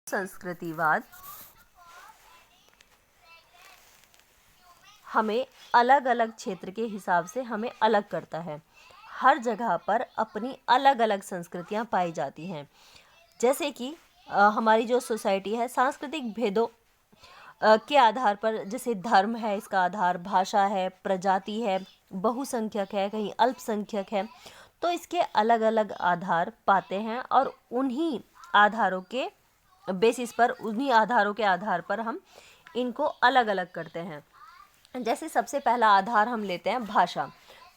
संस्कृतिवाद हमें अलग अलग क्षेत्र के हिसाब से हमें अलग करता है। हर जगह पर अपनी अलग अलग संस्कृतियां पाई जाती हैं। जैसे कि हमारी जो सोसाइटी है सांस्कृतिक भेदों के आधार पर, जैसे धर्म है इसका आधार, भाषा है, प्रजाति है, बहुसंख्यक है, कहीं अल्पसंख्यक है, तो इसके अलग अलग आधार पाते हैं और उन्हीं आधारों के बेसिस पर, उन्हीं आधारों के आधार पर हम इनको अलग अलग करते हैं। जैसे सबसे पहला आधार हम लेते हैं भाषा।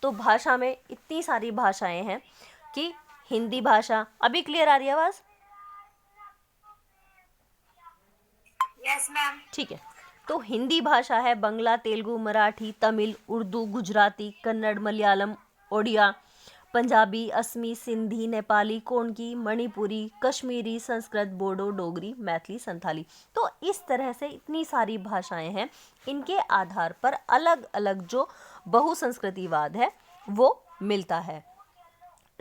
तो भाषा में इतनी सारी भाषाएं हैं कि हिंदी भाषा, अभी क्लियर आ रही है आवाज? Yes ma'am. ठीक है। तो हिंदी भाषा है, बंगला, तेलुगु, मराठी, तमिल, उर्दू, गुजराती, कन्नड़, मलयालम, ओडिया, पंजाबी, असमी, सिंधी, नेपाली, कोंकणी, मणिपुरी, कश्मीरी, संस्कृत, बोडो, डोगरी, मैथिली, संथाली। तो इस तरह से इतनी सारी भाषाएं हैं। इनके आधार पर अलग अलग जो बहुसंस्कृतिवाद है वो मिलता है।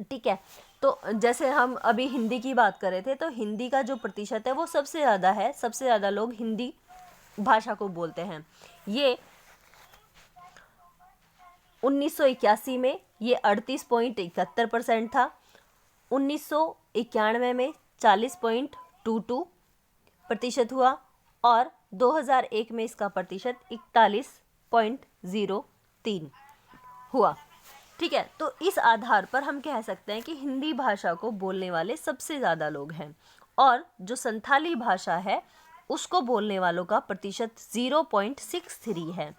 ठीक है। तो जैसे हम अभी हिंदी की बात कर रहे थे, तो हिंदी का जो प्रतिशत है वो सबसे ज़्यादा है, सबसे ज़्यादा लोग हिंदी भाषा को बोलते हैं। ये 1981 में ये 38.71% था, 1991 में 40.22% हुआ और 2001 में इसका प्रतिशत 41.03 हुआ। ठीक है। तो इस आधार पर हम कह सकते हैं कि हिंदी भाषा को बोलने वाले सबसे ज़्यादा लोग हैं और जो संथाली भाषा है उसको बोलने वालों का प्रतिशत 0.63 है।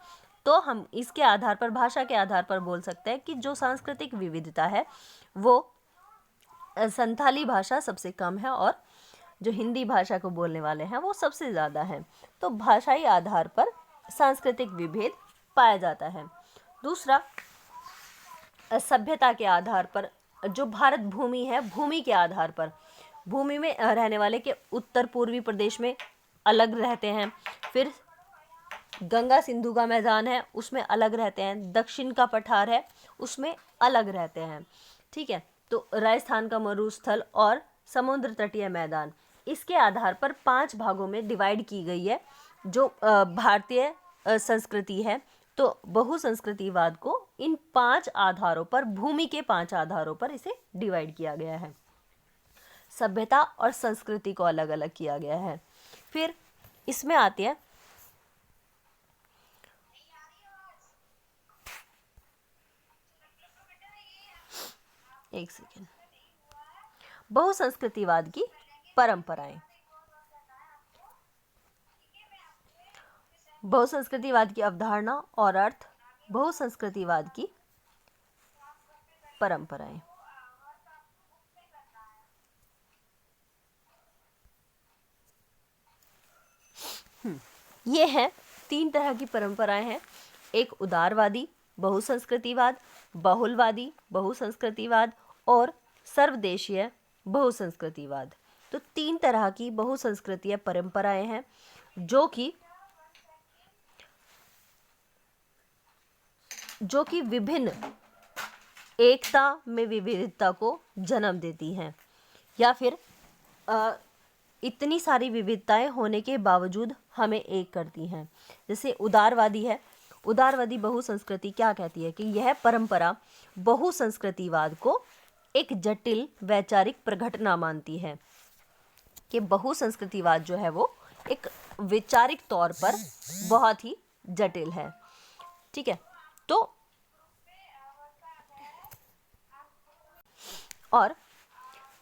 तो हम इसके आधार पर, भाषा के आधार पर बोल सकते हैं कि जो सांस्कृतिक विविधता है वो संथाली भाषा सबसे कम है और जो हिंदी भाषा को बोलने वाले हैं वो सबसे ज़्यादा हैं। तो भाषाई आधार पर सांस्कृतिक विभेद पाया जाता है। दूसरा, सभ्यता के आधार पर, जो भारत भूमि है, भूमि के आधार पर, भूमि में रहने वाले के उत्तर पूर्वी प्रदेश में अलग रहते हैं, फिर गंगा सिंधु का मैदान है उसमें अलग रहते हैं, दक्षिण का पठार है उसमें अलग रहते हैं। ठीक है। तो राजस्थान का मरुस्थल और समुद्र तटीय मैदान, इसके आधार पर 5 भागों में डिवाइड की गई है जो भारतीय संस्कृति है। तो बहुसंस्कृतिवाद को इन 5 आधारों पर, भूमि के 5 आधारों पर इसे डिवाइड किया गया है। सभ्यता और संस्कृति को अलग अलग किया गया है। फिर इसमें आती है एक सेकेंड, बहुसंस्कृतिवाद की परंपराएं। बहुसंस्कृतिवाद की अवधारणा और अर्थ, बहुसंस्कृतिवाद की परंपराएं। ये हैं 3 तरह की परंपराएं हैं। एक उदारवादी बहुसंस्कृतिवाद, बहुलवादी बहुसंस्कृतिवाद और सर्वदेशीय बहुसंस्कृतिवाद। तो 3 तरह की बहुसंस्कृतीय परंपराएं हैं जो कि विभिन्न एकता में विविधता को जन्म देती हैं, या फिर इतनी सारी विविधताएं होने के बावजूद हमें एक करती हैं। जैसे उदारवादी है, उदारवादी बहुसंस्कृति क्या कहती है कि यह परंपरा बहुसंस्कृतिवाद को एक जटिल वैचारिक प्रघटना मानती है, कि बहुसंस्कृतिवाद जो है वो एक वैचारिक तौर पर बहुत ही जटिल है। ठीक है। तो और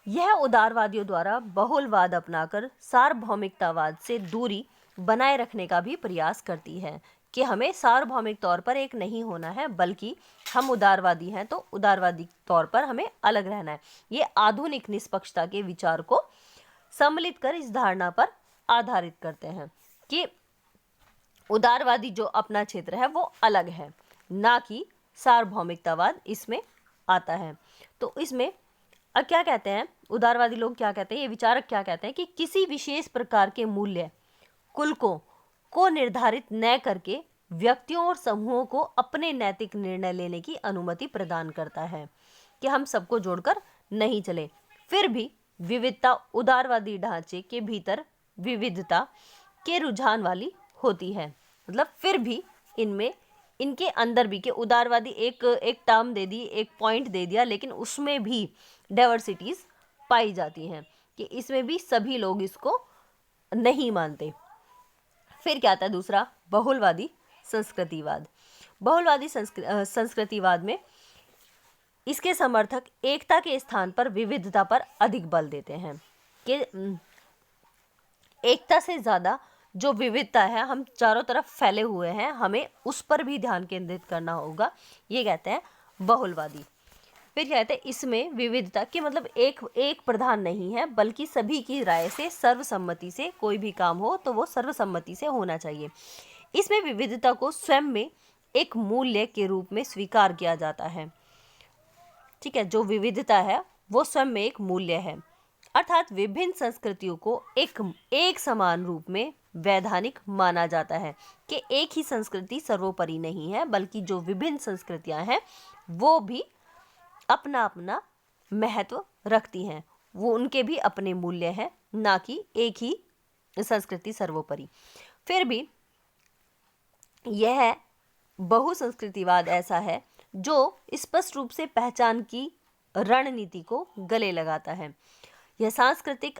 यह उदारवादियों द्वारा बहुलवाद अपनाकर सार्वभौमिकतावाद से दूरी बनाए रखने का भी प्रयास करती है, कि हमें सार्वभौमिक तौर पर एक नहीं होना है, बल्कि हम उदारवादी हैं तो उदारवादी तौर पर हमें अलग रहना है। ये आधुनिक निष्पक्षता के विचार को सम्मिलित कर इस धारणा पर आधारित करते हैं कि उदारवादी जो अपना क्षेत्र है वो अलग है, ना कि सार्वभौमिकतावाद इसमें आता है। तो इसमें क्या कहते हैं उदारवादी लोग, क्या कहते हैं, ये विचारक क्या कहते हैं कि किसी विशेष प्रकार के मूल्य कुलकों को निर्धारित न करके व्यक्तियों और समूहों को अपने नैतिक निर्णय लेने की अनुमति प्रदान करता है, कि हम सबको जोड़कर नहीं चले, फिर भी विविधता उदारवादी ढांचे के भीतर विविधता के रुझान वाली होती है। मतलब फिर भी इनमें, इनके अंदर भी, के उदारवादी एक एक टर्म दे दी, एक पॉइंट दे दिया, लेकिन उसमें भी डाइवर्सिटीज पाई जाती हैं कि इसमें भी सभी लोग इसको नहीं मानते। फिर क्या आता है दूसरा, बहुलवादी संस्कृतिवाद। बहुलवादी संस्कृतिवाद में इसके समर्थक एकता के स्थान पर विविधता पर अधिक बल देते हैं कि एकता से ज़्यादा जो विविधता है, हम चारों तरफ फैले हुए हैं, हमें उस पर भी ध्यान केंद्रित करना होगा, ये कहते हैं बहुलवादी। फिर कहते हैं इसमें विविधता के मतलब एक प्रधान नहीं है, बल्कि सभी की राय से, सर्वसम्मति से कोई भी काम हो तो वो सर्वसम्मति से होना चाहिए। इसमें विविधता को स्वयं में एक मूल्य के रूप में स्वीकार किया जाता है। ठीक है, जो विविधता है वो स्वयं में एक मूल्य है, अर्थात विभिन्न संस्कृतियों को एक समान रूप में वैधानिक माना जाता है कि एक ही संस्कृति सर्वोपरि नहीं है, बल्कि जो विभिन्न संस्कृतियां हैं वो भी अपना अपना महत्व रखती हैं, वो उनके भी अपने मूल्य हैं, ना कि एक ही संस्कृति सर्वोपरि। फिर भी यह बहुसंस्कृतिवाद ऐसा है जो स्पष्ट रूप से पहचान की रणनीति को गले लगाता है। यह सांस्कृतिक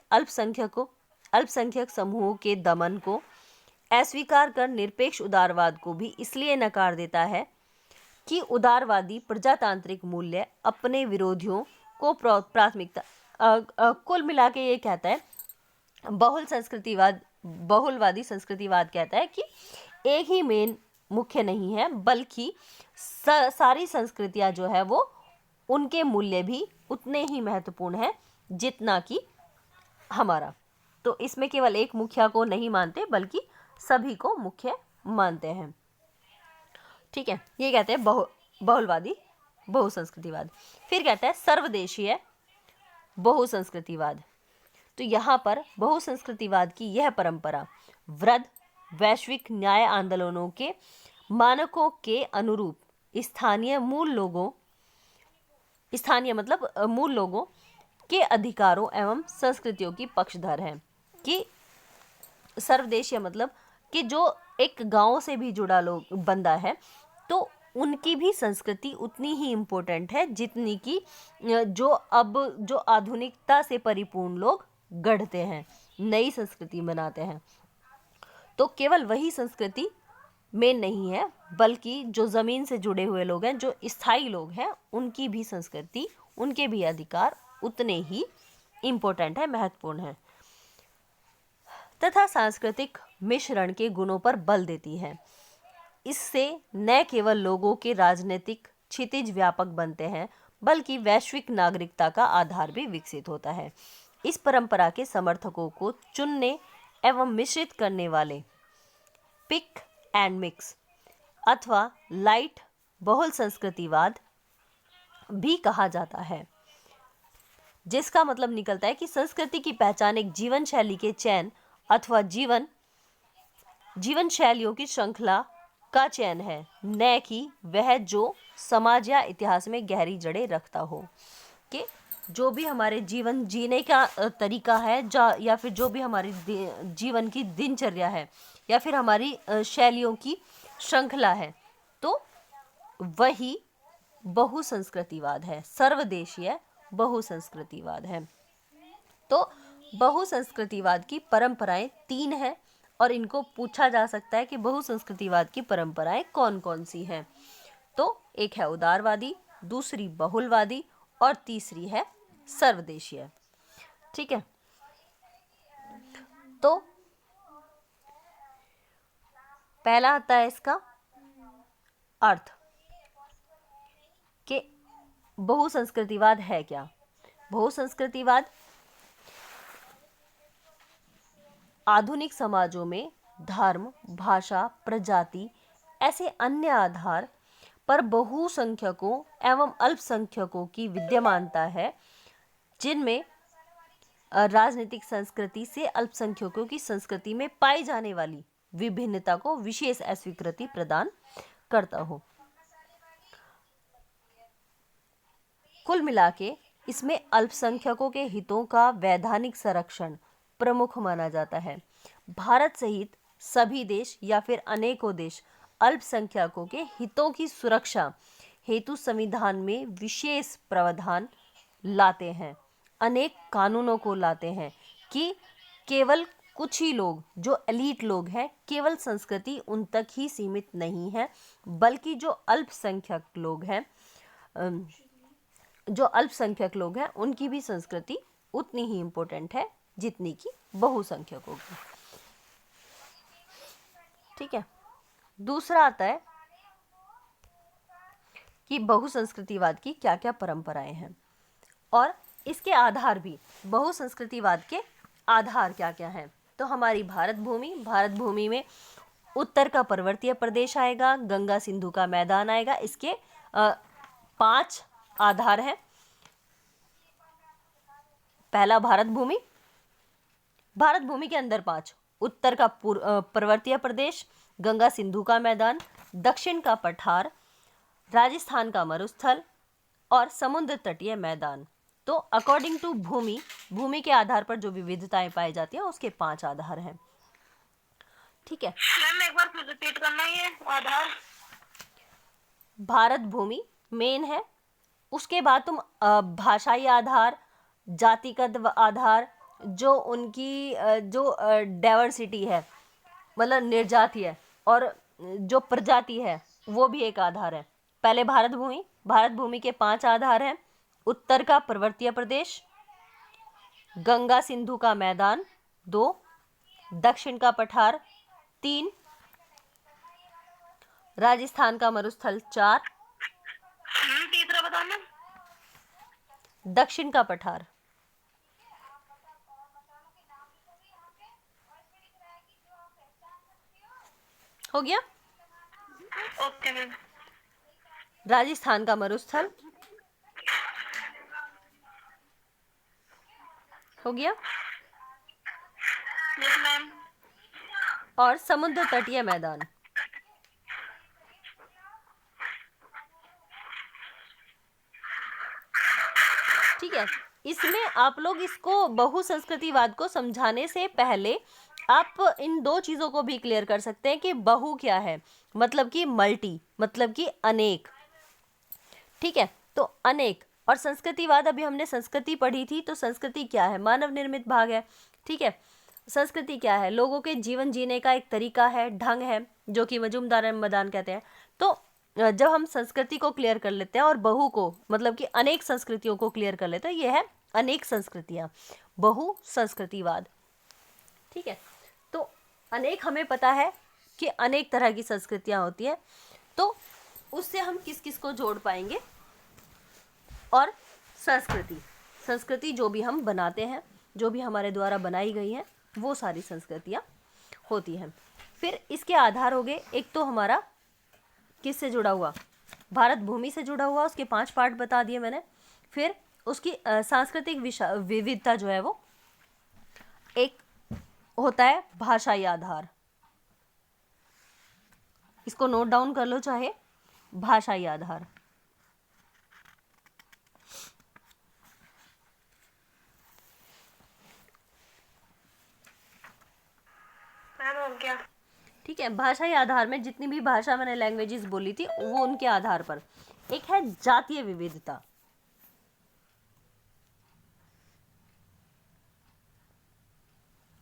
अल्पसंख्यक समूहों के दमन को अस्वीकार कर निरपेक्ष उदारवाद को भी इसलिए नकार देता है कि उदारवादी प्रजातांत्रिक मूल्य अपने विरोधियों को प्राथमिकता। कुल मिला के ये कहता है, बहुलवादी संस्कृतिवाद कहता है कि एक ही मेन मुख्य नहीं है, बल्कि सारी संस्कृतियां जो है वो, उनके मूल्य भी उतने ही महत्वपूर्ण हैं जितना कि हमारा। तो इसमें केवल एक मुखिया को नहीं मानते, बल्कि सभी को मुख्य मानते हैं। ठीक है, ये कहते हैं बहुलवादी बहुसंस्कृतिवाद। फिर कहता है सर्वदेशीय बहुसंस्कृतिवाद। तो यहाँ पर बहुसंस्कृतिवाद की यह परंपरा वृद्ध वैश्विक न्याय आंदोलनों के मानकों के अनुरूप स्थानीय मूल लोगों के अधिकारों एवं संस्कृतियों की पक्षधर है। कि सर्वदेशीय मतलब कि जो एक गांव से भी जुड़ा लोग बंदा है, तो उनकी भी संस्कृति उतनी ही इम्पोर्टेंट है जितनी कि जो आधुनिकता से परिपूर्ण लोग गढ़ते हैं, नई संस्कृति बनाते हैं। तो केवल वही संस्कृति में नहीं है, बल्कि जो ज़मीन से जुड़े हुए लोग हैं, जो स्थायी लोग हैं, उनकी भी संस्कृति, उनके भी अधिकार उतने ही इम्पोर्टेंट है, महत्वपूर्ण है, तथा सांस्कृतिक मिश्रण के गुणों पर बल देती है। इससे न केवल लोगों के राजनीतिक क्षितिज व्यापक बनते हैं, बल्कि वैश्विक नागरिकता का आधार भी विकसित होता है। इस परंपरा के समर्थकों को चुनने एवं मिश्रित करने वाले पिक एंड मिक्स अथवा लाइट बहुल संस्कृतिवाद भी कहा जाता है, जिसका मतलब निकलता है कि संस्कृति की पहचान एक जीवन शैली के चयन अथवा जीवन शैलियों की श्रृंखला का चयन है, न कि वह जो समाज या इतिहास में गहरी जड़ें रखता हो। कि जो भी हमारे जीवन जीने का तरीका है, या फिर जो भी हमारी जीवन की दिनचर्या है, या फिर हमारी शैलियों की श्रृंखला है, तो वही बहुसंस्कृतिवाद है, सर्वदेशीय बहुसंस्कृतिवाद है। तो बहुसंस्कृतिवाद की परंपराएं 3 हैं, और इनको पूछा जा सकता है कि बहुसंस्कृतिवाद की परंपराएं कौन कौन सी हैं। तो एक है उदारवादी, दूसरी बहुलवादी, और तीसरी है सर्वदेशीय। ठीक है, तो पहला आता है इसका अर्थ कि बहुसंस्कृतिवाद है क्या। बहुसंस्कृतिवाद आधुनिक समाजों में धर्म, भाषा, प्रजाति ऐसे अन्य आधार पर बहुसंख्यकों एवं अल्पसंख्यकों की विद्यमानता है, जिनमें राजनीतिक संस्कृति से अल्पसंख्यकों की संस्कृति में पाई जाने वाली विभिन्नता को विशेष अस्वीकृति प्रदान करता हो। कुल मिलाके इसमें अल्पसंख्यकों के हितों का वैधानिक संरक्षण प्रमुख माना जाता है। भारत सहित सभी देश या फिर अनेकों देश अल्पसंख्यकों के हितों की सुरक्षा हेतु संविधान में विशेष प्रावधान लाते हैं, अनेक कानूनों को लाते हैं कि केवल कुछ ही लोग जो एलीट लोग हैं, केवल संस्कृति उन तक ही सीमित नहीं है, बल्कि जो अल्पसंख्यक लोग हैं उनकी भी संस्कृति उतनी ही इम्पोर्टेंट है जितनी कि बहुसंख्यकों की। ठीक है। दूसरा आता है कि बहुसंस्कृतिवाद की क्या क्या परंपराएं हैं और इसके आधार भी, बहुसंस्कृतिवाद के आधार क्या क्या हैं। तो हमारी भारत भूमि में उत्तर का पर्वतीय प्रदेश आएगा, गंगा सिंधु का मैदान आएगा। इसके 5 आधार हैं। पहला भारत भूमि के अंदर 5: उत्तर का पर्वतीय प्रदेश, गंगा सिंधु का मैदान, दक्षिण का पठार, राजस्थान का मरुस्थल और समुद्र तटीय मैदान। तो अकॉर्डिंग टू भूमि के आधार पर जो विविधताएं पाई जाती हैं उसके 5 आधार हैं। ठीक है मैम, एक बार फिर रिपीट करना ये आधार। भारत भूमि मेन है, उसके बाद तुम भाषाई आधार, जातिगत आधार, जो उनकी जो डाइवर्सिटी है, मतलब निर्जातीय और जो प्रजाति है, वो भी एक आधार है। पहले भारत भूमि के 5 आधार हैं: उत्तर का पर्वतीय प्रदेश, गंगा सिंधु का मैदान 2, दक्षिण का पठार 3, राजस्थान का मरुस्थल 4, तीसरा बताना। दक्षिण का पठार। हो गया। Okay ma'am. राजस्थान का मरुस्थल हो गया। Yes ma'am. और समुद्र तटीय मैदान। ठीक है। इसमें आप लोग इसको बहुसंस्कृतिवाद को समझाने से पहले आप इन 2 चीजों को भी क्लियर कर सकते हैं कि बहु क्या है, मतलब कि मल्टी, मतलब कि अनेक। ठीक है। तो अनेक और संस्कृतिवाद, अभी हमने संस्कृति पढ़ी थी, तो संस्कृति क्या है? मानव निर्मित भाग है। ठीक है। संस्कृति क्या है? लोगों के जीवन जीने का एक तरीका है, ढंग है, जो कि मजूमदार मदान कहते हैं। तो जब हम संस्कृति को क्लियर कर लेते हैं और बहु को, मतलब कि अनेक संस्कृतियों को क्लियर कर लेते हैं, ये है अनेक संस्कृतियां, बहु संस्कृतिवाद। ठीक है। तो अनेक हमें पता है कि अनेक तरह की संस्कृतियां होती हैं, तो उससे हम किस किस को जोड़ पाएंगे? और संस्कृति जो भी हम बनाते हैं, जो भी हमारे द्वारा बनाई गई है, वो सारी संस्कृतियां होती हैं। फिर इसके आधार हो गए, एक तो हमारा किससे जुड़ा हुआ? भारत भूमि से जुड़ा हुआ, उसके 5 पार्ट बता दिए मैंने। फिर उसकी सांस्कृतिक विविधता जो है वो एक होता है भाषाई आधार। इसको नोट डाउन कर लो चाहे, भाषाई आधार। मैम हो गया। ठीक है। भाषाई आधार में जितनी भी भाषा मैंने लैंग्वेजेस बोली थी, वो उनके आधार पर। एक है जातीय विविधता।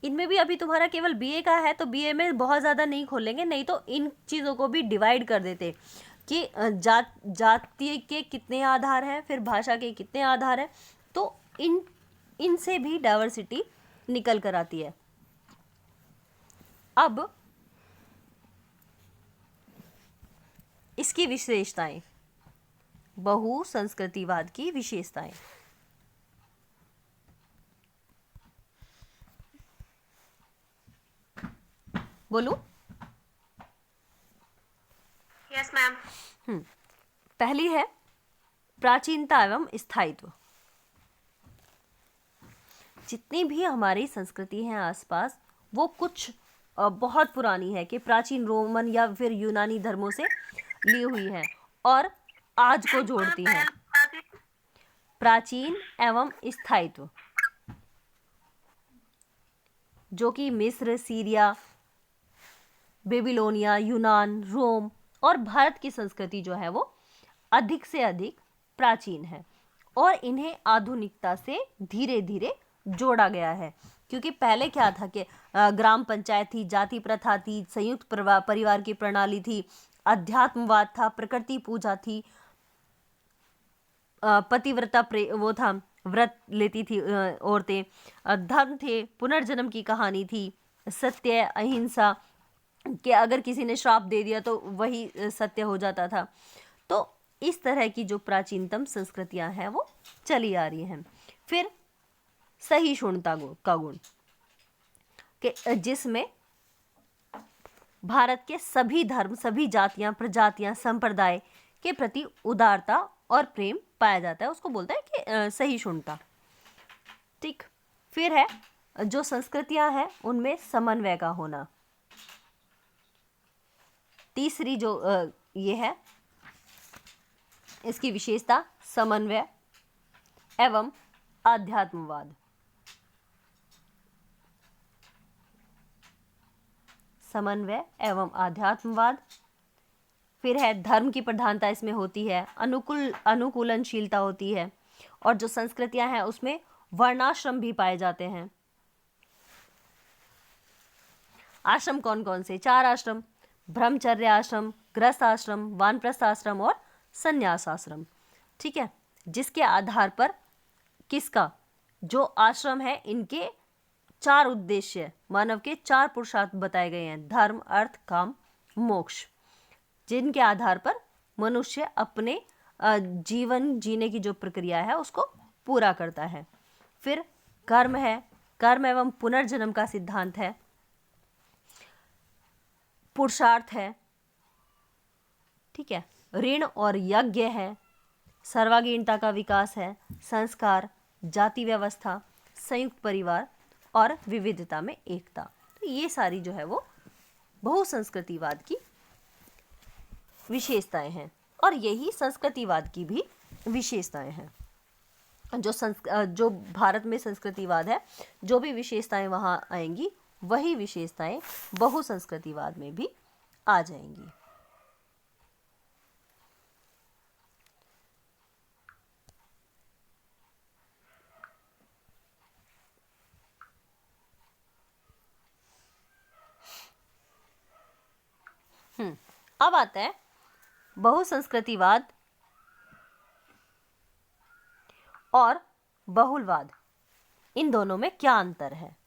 इनमें भी अभी तुम्हारा केवल बीए का है, तो बीए में बहुत ज़्यादा नहीं खोलेंगे, नहीं तो इन चीज़ों को भी डिवाइड कर देते कि जाति के कितने आधार हैं, फिर भाषा के कितने आधार हैं। तो इनसे भी डाइवर्सिटी निकल कर आती है। अब इसकी विशेषताएं, बहुसंस्कृतिवाद की विशेषताएं। बोलूं? Yes ma'am. पहली है प्राचीनता एवं स्थायित्व। जितनी भी हमारी संस्कृति है आसपास, वो कुछ बहुत पुरानी है, कि प्राचीन रोमन या फिर यूनानी धर्मों से ली हुई है और आज को जोड़ती है। प्राचीन एवं स्थायित्व। जो कि मिस्र, सीरिया, बेबीलोनिया, यूनान, रोम और भारत की संस्कृति जो है वो अधिक से अधिक प्राचीन है और इन्हें आधुनिकता से धीरे धीरे जोड़ा गया है। क्योंकि पहले क्या था कि ग्राम पंचायत थी, जाति प्रथा थी, संयुक्त परिवार की प्रणाली थी, अध्यात्मवाद था, प्रकृति पूजा थी, पतिव्रता वो था, व्रत लेती थी औरतें, धर्म थे, पुनर्जन्म की कहानी थी, सत्य, अहिंसा, कि अगर किसी ने श्राप दे दिया तो वही सत्य हो जाता था। तो इस तरह की जो प्राचीनतम संस्कृतियां हैं वो चली आ रही हैं। फिर सहिष्णुता का गुण, कि जिसमें भारत के सभी धर्म, सभी जातियां, प्रजातियां, संप्रदाय के प्रति उदारता और प्रेम पाया जाता है, उसको बोलते हैं कि सहिष्णुता। ठीक। फिर है जो संस्कृतियां हैं उनमें समन्वय का होना। तीसरी जो ये है इसकी विशेषता, समन्वय एवं आध्यात्मवाद। समन्वय एवं आध्यात्मवाद। फिर है धर्म की प्रधानता इसमें होती है, अनुकूलनशीलता होती है, और जो संस्कृतियां हैं उसमें वर्णाश्रम भी पाए जाते हैं। आश्रम कौन कौन से? 4 आश्रम, ब्रह्मचर्य आश्रम, गृहस्थ आश्रम, वानप्रस्थ आश्रम और संन्यास आश्रम। ठीक है, जिसके आधार पर किसका जो आश्रम है, इनके 4 उद्देश्य, मानव के 4 पुरुषार्थ बताए गए हैं, धर्म, अर्थ, काम, मोक्ष, जिनके आधार पर मनुष्य अपने जीवन जीने की जो प्रक्रिया है उसको पूरा करता है। फिर कर्म है, कर्म एवं पुनर्जन्म का सिद्धांत है, पुरुषार्थ है, ठीक है, ऋण और यज्ञ है, सर्वांगीणता का विकास है, संस्कार, जाति व्यवस्था, संयुक्त परिवार और विविधता में एकता। तो ये सारी जो है वो बहुसंस्कृतिवाद की विशेषताएं हैं और यही संस्कृतिवाद की भी विशेषताएं हैं। जो भारत में संस्कृतिवाद है, जो भी विशेषताएं वहां आएंगी वही विशेषताएं बहुसंस्कृतिवाद में भी आ जाएंगी। अब आता है बहुसंस्कृतिवाद और बहुलवाद, इन दोनों में क्या अंतर है?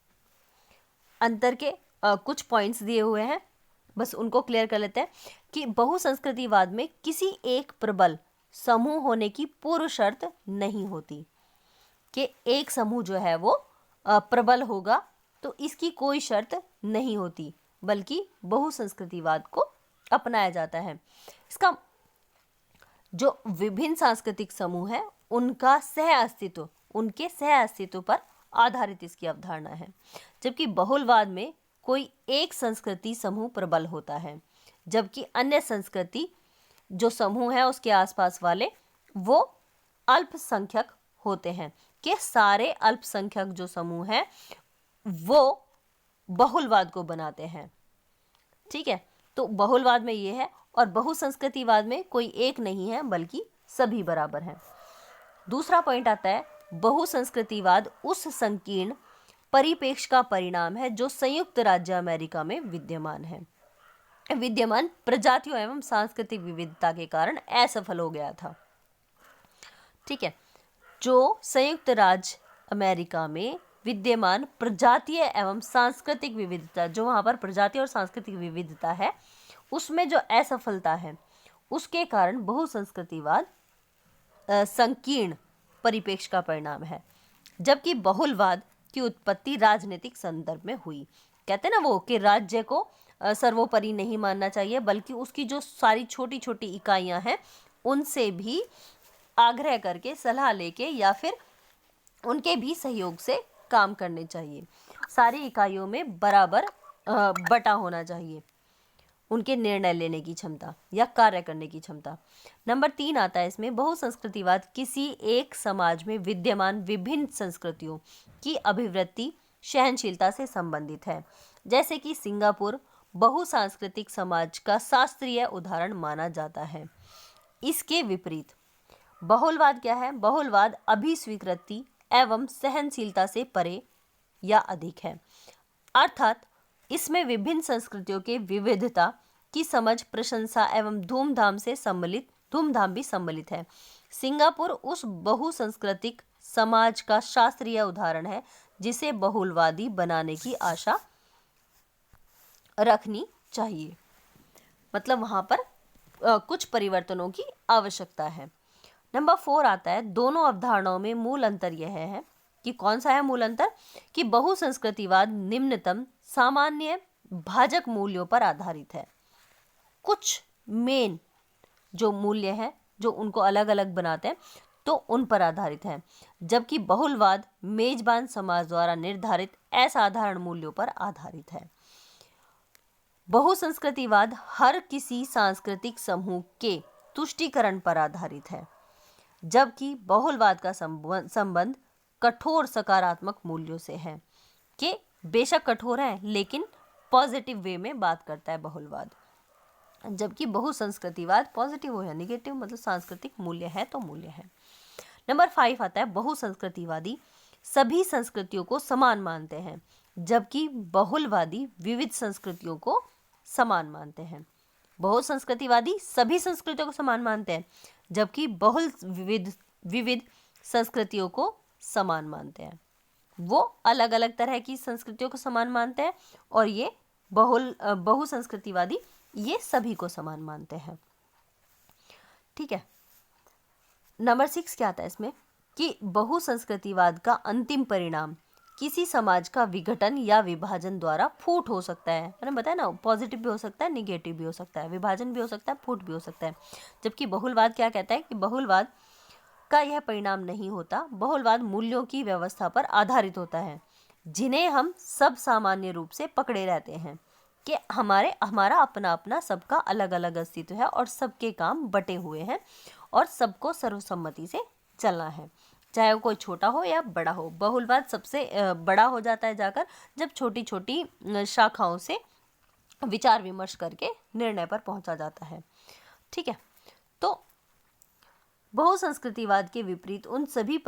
अंतर के कुछ पॉइंट्स दिए हुए हैं, बस उनको क्लियर कर लेते हैं कि बहुसंस्कृतिवाद में किसी एक प्रबल समूह होने की पूर्व शर्त नहीं होती, कि एक समूह जो है वो प्रबल होगा तो इसकी कोई शर्त नहीं होती, बल्कि बहुसंस्कृतिवाद को अपनाया जाता है। इसका जो विभिन्न सांस्कृतिक समूह है उनका सह अस्तित्व, उनके सह अस्तित्व पर आधारित इसकी अवधारणा है, जबकि बहुलवाद में कोई एक संस्कृति समूह प्रबल होता है, जबकि अन्य संस्कृति जो समूह है उसके आसपास वाले वो अल्पसंख्यक होते हैं, कि सारे अल्पसंख्यक जो समूह हैं वो बहुलवाद को बनाते हैं। ठीक है, तो बहुलवाद में ये है, और बहुसंस्कृतिवाद में कोई एक नहीं है बल्कि सभी बराबर हैं। दूसरा पॉइंट आता है, बहुसंस्कृतिवाद उस संकीर्ण परिप्रेक्ष्य का परिणाम है जो संयुक्त राज्य अमेरिका में विद्यमान प्रजातियों एवं सांस्कृतिक विविधता के कारण असफल हो गया था। ठीक है, जो संयुक्त राज्य अमेरिका में विद्यमान प्रजातीय एवं सांस्कृतिक विविधता, जो वहां पर प्रजातीय और सांस्कृतिक विविधता है, उसमें जो असफलता है उसके कारण बहुसंस्कृतिवाद संकीर्ण परिप्रेक्ष्य का परिणाम है, जबकि बहुलवाद की उत्पत्ति राजनीतिक संदर्भ में हुई। कहते हैं ना वो कि राज्य को सर्वोपरि नहीं मानना चाहिए, बल्कि उसकी जो सारी छोटी छोटी इकाइयां हैं उनसे भी आग्रह करके, सलाह लेके या फिर उनके भी सहयोग से काम करने चाहिए। सारी इकाइयों में बराबर बटा होना चाहिए उनके निर्णय लेने की क्षमता या कार्य करने की क्षमता। नंबर 3 आता है इसमें, बहुसंस्कृतिवाद किसी एक समाज में विद्यमान विभिन्न संस्कृतियों की अभिवृत्ति सहनशीलता से संबंधित है। जैसे कि सिंगापुर बहुसांस्कृतिक समाज का शास्त्रीय उदाहरण माना जाता है। इसके विपरीत बहुलवाद क्या है? बहुलवाद अभिस्वीकृति एवं सहनशीलता से परे या अधिक है, अर्थात इसमें विभिन्न संस्कृतियों के विविधता की समझ, प्रशंसा एवं धूमधाम भी सम्मिलित है। सिंगापुर उस बहुसांस्कृतिक समाज का शास्त्रीय उदाहरण है जिसे बहुलवादी बनाने की आशा रखनी चाहिए। मतलब वहां पर कुछ परिवर्तनों की आवश्यकता है। नंबर 4 आता है, दोनों अवधारणाओं में मूल अंतर यह है कि कौन सा है मूल अंतर? कि बहुसंस्कृतिवाद निम्नतम सामान्य भाजक मूल्यों पर आधारित है। कुछ मेन जो मूल्य हैं जो उनको अलग अलग बनाते हैं तो उन पर आधारित है, जबकि बहुलवाद मेजबान समाज द्वारा निर्धारित असाधारण मूल्यों पर आधारित है। बहुसंस्कृतिवाद हर किसी सांस्कृतिक समूह के तुष्टीकरण पर आधारित है, जबकि बहुलवाद का संबंध कठोर सकारात्मक मूल्यों से है, कि बेशक कठोर है लेकिन पॉजिटिव वे में बात करता है बहुलवाद, जबकि बहुसंस्कृतिवाद पॉजिटिव हो या निगेटिव, मतलब सांस्कृतिक मूल्य है तो मूल्य है। नंबर 5 आता है, बहुसंस्कृतिवादी सभी संस्कृतियों को समान मानते हैं, जबकि बहुलवादी विविध संस्कृतियों को समान मानते हैं। बहुसंस्कृतिवादी सभी संस्कृतियों को समान मानते हैं, जबकि विविध संस्कृतियों को समान मानते हैं। वो अलग अलग तरह की संस्कृतियों को समान मानते हैं और ये बहुसंस्कृतिवादी ये सभी को समान मानते हैं। ठीक है। नंबर 6 क्या आता है इसमें? कि बहुसंस्कृतिवाद का अंतिम परिणाम किसी समाज का विघटन या विभाजन द्वारा फूट हो सकता है। मैंने बताया ना, पॉजिटिव भी हो सकता है, निगेटिव भी हो सकता है, विभाजन भी हो सकता है, फूट भी हो सकता है। जबकि बहुलवाद क्या कहता है कि बहुलवाद का यह परिणाम नहीं होता। बहुलवाद मूल्यों की व्यवस्था पर आधारित होता है, जिन्हें हम सब सामान्य रूप से पकड़े रहते हैं, कि हमारा अपना अपना सबका अलग अलग अस्तित्व है और सबके काम बटे हुए हैं और सबको सर्वसम्मति से चलना है, चाहे वो कोई छोटा हो या बड़ा हो। बहुलवाद सबसे बड़ा हो जाता है जाकर जब छोटी छोटी शाखाओं से विचार विमर्श करके निर्णय पर पहुंचा जाता है। ठीक है। तो बहुसंस्कृतिवाद के विपरीत उन सभी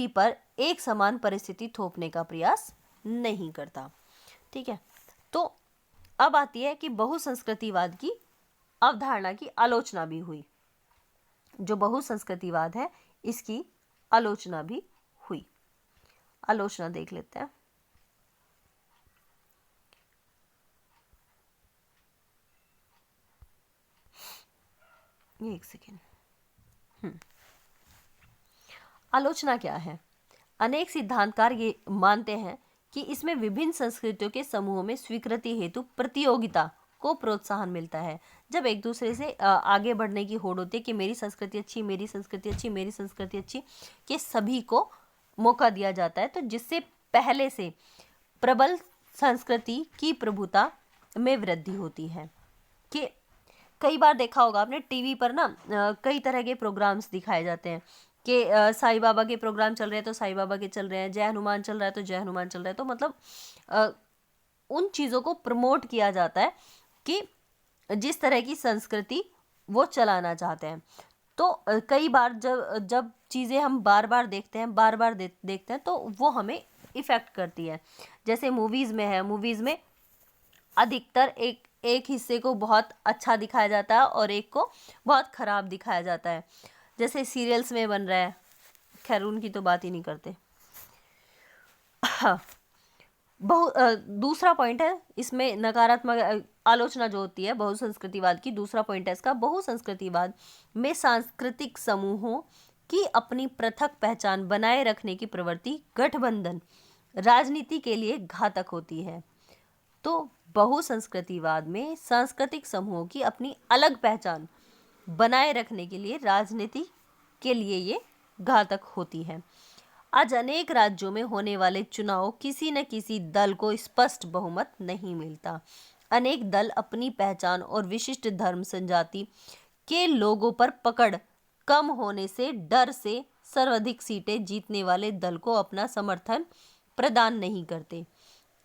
पर एक समान परिस्थिति थोपने का प्रयास नहीं करता। ठीक है। तो अब आती है कि बहुसंस्कृतिवाद की अवधारणा की आलोचना भी हुई। जो बहुसंस्कृतिवाद है इसकी आलोचना भी हुई। आलोचना देख लेते हैं। एक सेकेंड। आलोचना क्या है? अनेक सिद्धांतकार ये मानते हैं कि इसमें विभिन्न संस्कृतियों के समूहों में स्वीकृति हेतु प्रतियोगिता को प्रोत्साहन मिलता है। जब एक दूसरे से आगे बढ़ने की होड़ होती है कि मेरी संस्कृति अच्छी, मेरी संस्कृति अच्छी, मेरी संस्कृति अच्छी, कि सभी को मौका दिया जाता है, तो जिससे पहले से प्रबल संस्कृति की प्रभुता में वृद्धि होती है। कि कई बार देखा होगा आपने टीवी पर ना कई तरह के प्रोग्राम्स दिखाए जाते हैं कि साईं बाबा के प्रोग्राम चल रहे हैं तो साईं बाबा के चल रहे हैं, जय हनुमान चल रहा है तो जय हनुमान चल रहा है। तो मतलब उन चीज़ों को प्रमोट किया जाता है कि जिस तरह की संस्कृति वो चलाना चाहते हैं। तो कई बार जब चीज़ें हम बार बार देखते हैं तो वो हमें इफ़ेक्ट करती है। जैसे मूवीज़ में है, मूवीज़ में अधिकतर एक हिस्से को बहुत अच्छा दिखाया जाता है और एक को बहुत ख़राब दिखाया जाता है। जैसे सीरियल्स में बन रहा है, खैर उनकी तो बात ही नहीं करते। हाँ, दूसरा पॉइंट है इसमें नकारात्मक आलोचना जो होती है बहुसंस्कृतिवाद की, दूसरा पॉइंट है इसका, बहुसंस्कृतिवाद में सांस्कृतिक समूहों की अपनी पृथक पहचान बनाए रखने की प्रवृत्ति गठबंधन राजनीति के लिए घातक होती है। तो बहुसंस्कृतिवाद में सांस्कृतिक समूहों की अपनी अलग पहचान बनाए रखने के लिए राजनीति के लिए ये घातक होती है। आज अनेक राज्यों में होने वाले चुनाव किसी न किसी दल को स्पष्ट बहुमत नहीं मिलता। अनेक दल अपनी पहचान और विशिष्ट धर्म संजाति के लोगों पर पकड़ कम होने से डर से सर्वाधिक सीटें जीतने वाले दल को अपना समर्थन प्रदान नहीं करते।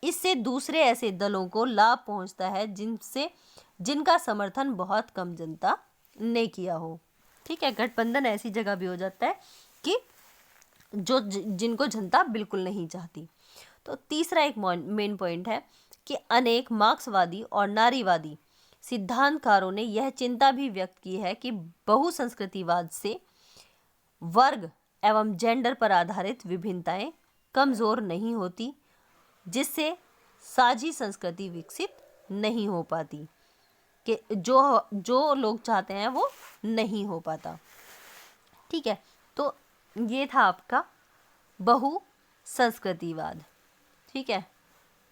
इससे दूसरे ऐसे दलों को लाभ पहुंचता है जिनका समर्थन बहुत कम जनता ने किया हो। ठीक है, गठबंधन ऐसी जगह भी हो जाता है कि जिनको जनता बिल्कुल नहीं चाहती। तो तीसरा एक मेन पॉइंट है कि अनेक मार्क्सवादी और नारीवादी सिद्धांतकारों ने यह चिंता भी व्यक्त की है कि बहुसंस्कृतिवाद से वर्ग एवं जेंडर पर आधारित विभिन्नताएं कमजोर नहीं होती, जिससे साझी संस्कृति विकसित नहीं हो पाती, कि जो लोग चाहते हैं वो नहीं हो पाता। ठीक है, तो ये था आपका बहुसंस्कृतिवाद। ठीक है,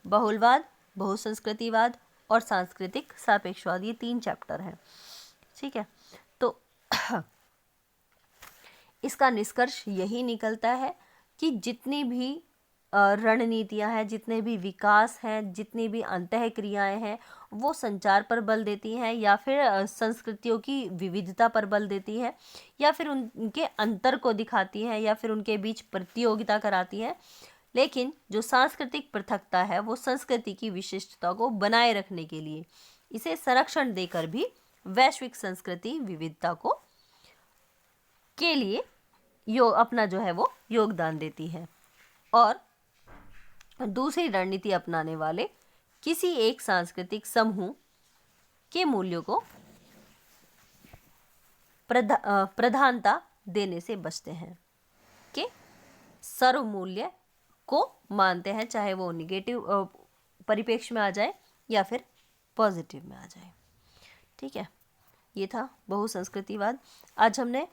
बहुलवाद, बहुसंस्कृतिवाद और सांस्कृतिक सापेक्षवाद, ये 3 चैप्टर हैं। ठीक है, तो इसका निष्कर्ष यही निकलता है कि जितनी भी रणनीतियां हैं, जितने भी विकास हैं, जितनी भी अंतः क्रियाएं हैं, वो संचार पर बल देती हैं या फिर संस्कृतियों की विविधता पर बल देती है, या फिर उनके अंतर को दिखाती हैं, या फिर उनके बीच प्रतियोगिता कराती हैं। लेकिन जो सांस्कृतिक पृथकता है वो संस्कृति की विशिष्टता को बनाए रखने के लिए इसे संरक्षण देकर भी वैश्विक संस्कृति विविधता को के लिए अपना जो है वो योगदान देती है। और दूसरी रणनीति अपनाने वाले किसी एक सांस्कृतिक समूह के मूल्यों को प्रधानता देने से बचते हैं, कि सर्वमूल्य को मानते हैं, चाहे वो निगेटिव परिप्रेक्ष्य में आ जाए या फिर पॉजिटिव में आ जाए। ठीक है, ये था बहुसंस्कृतिवाद। आज हमने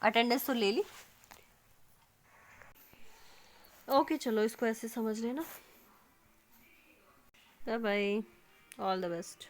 अटेंडेंस तो ले ली। ओके, चलो इसको ऐसे समझ लेना। Bye bye, all the best.